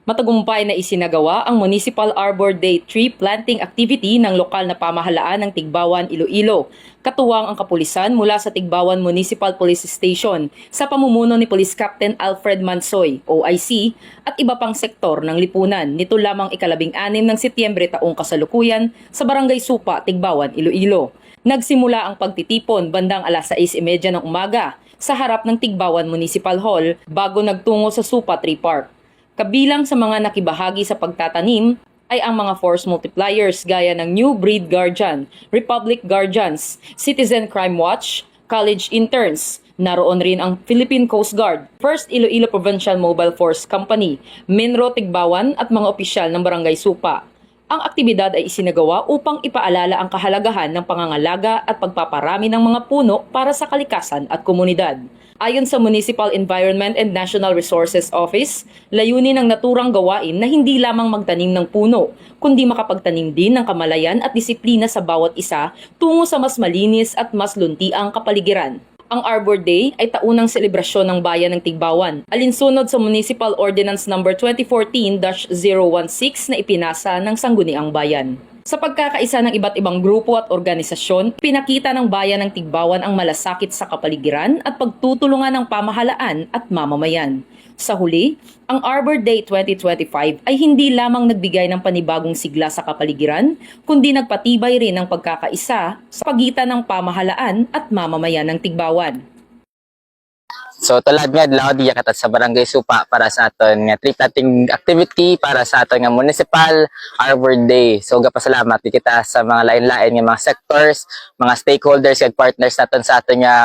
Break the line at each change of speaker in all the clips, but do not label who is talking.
Matagumpay na isinagawa ang Municipal Arbor Day tree planting activity ng lokal na pamahalaan ng Tigbawan, Iloilo. Katuwang ang kapulisan mula sa Tigbawan Municipal Police Station sa pamumuno ni Police Captain Alfred Mansoy, OIC, at iba pang sektor ng lipunan nito lamang ika-16 ng Setyembre taong kasalukuyan sa Barangay Supa, Tigbawan, Iloilo. Nagsimula ang pagtitipon bandang alas 6:30 ng umaga sa harap ng Tigbawan Municipal Hall bago nagtungo sa Supa Tree Park. Kabilang sa mga nakibahagi sa pagtatanim ay ang mga force multipliers gaya ng New Breed Guardian, Republic Guardians, Citizen Crime Watch, college interns. Naroon rin ang Philippine Coast Guard, First Iloilo Provincial Mobile Force Company, Minro Tigbawan at mga opisyal ng Barangay Supa. Ang aktibidad ay isinagawa upang ipaalala ang kahalagahan ng pangangalaga at pagpaparami ng mga puno para sa kalikasan at komunidad. Ayon sa Municipal Environment and National Resources Office, layunin ng naturang gawain na hindi lamang magtanim ng puno, kundi makapagtanim din ng kamalayan at disiplina sa bawat isa tungo sa mas malinis at mas luntiang kapaligiran. Ang Arbor Day ay taunang selebrasyon ng bayan ng Tigbawan, alinsunod sa Municipal Ordinance No. 2014-016 na ipinasa ng Sangguniang Bayan. Sa pagkakaisa ng iba't ibang grupo at organisasyon, pinakita ng bayan ng Tigbawan ang malasakit sa kapaligiran at pagtutulungan ng pamahalaan at mamamayan. Sa huli, ang Arbor Day 2025 ay hindi lamang nagbigay ng panibagong sigla sa kapaligiran, kundi nagpatibay rin ng pagkakaisa sa pagitan ng pamahalaan at mamamayan ng Tigbawan.
So tulad nga adlaw diya katat sa Barangay Supa para sa aton nga tree planting activity para sa aton nga Municipal Arbor Day. So gapasalamat kita sa mga lain-lain nga mga sectors, mga stakeholders kag partners naton sa aton nga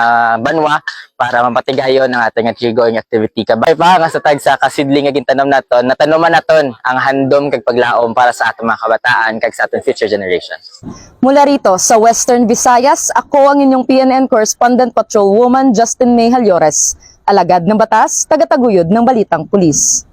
banwa para mapatigayon ang aton nga tree growing activity. Kabay pa nga sa tag sa kasidling nga gintanom naton, natanuman naton ang handom kag paglaom para sa aton mga kabataan kag sa aton future generations.
Mula rito sa Western Visayas, ako ang inyong PNN Correspondent Patrolwoman Justin May Halyores. Alagad ng batas, tagataguyod ng Balitang Pulis.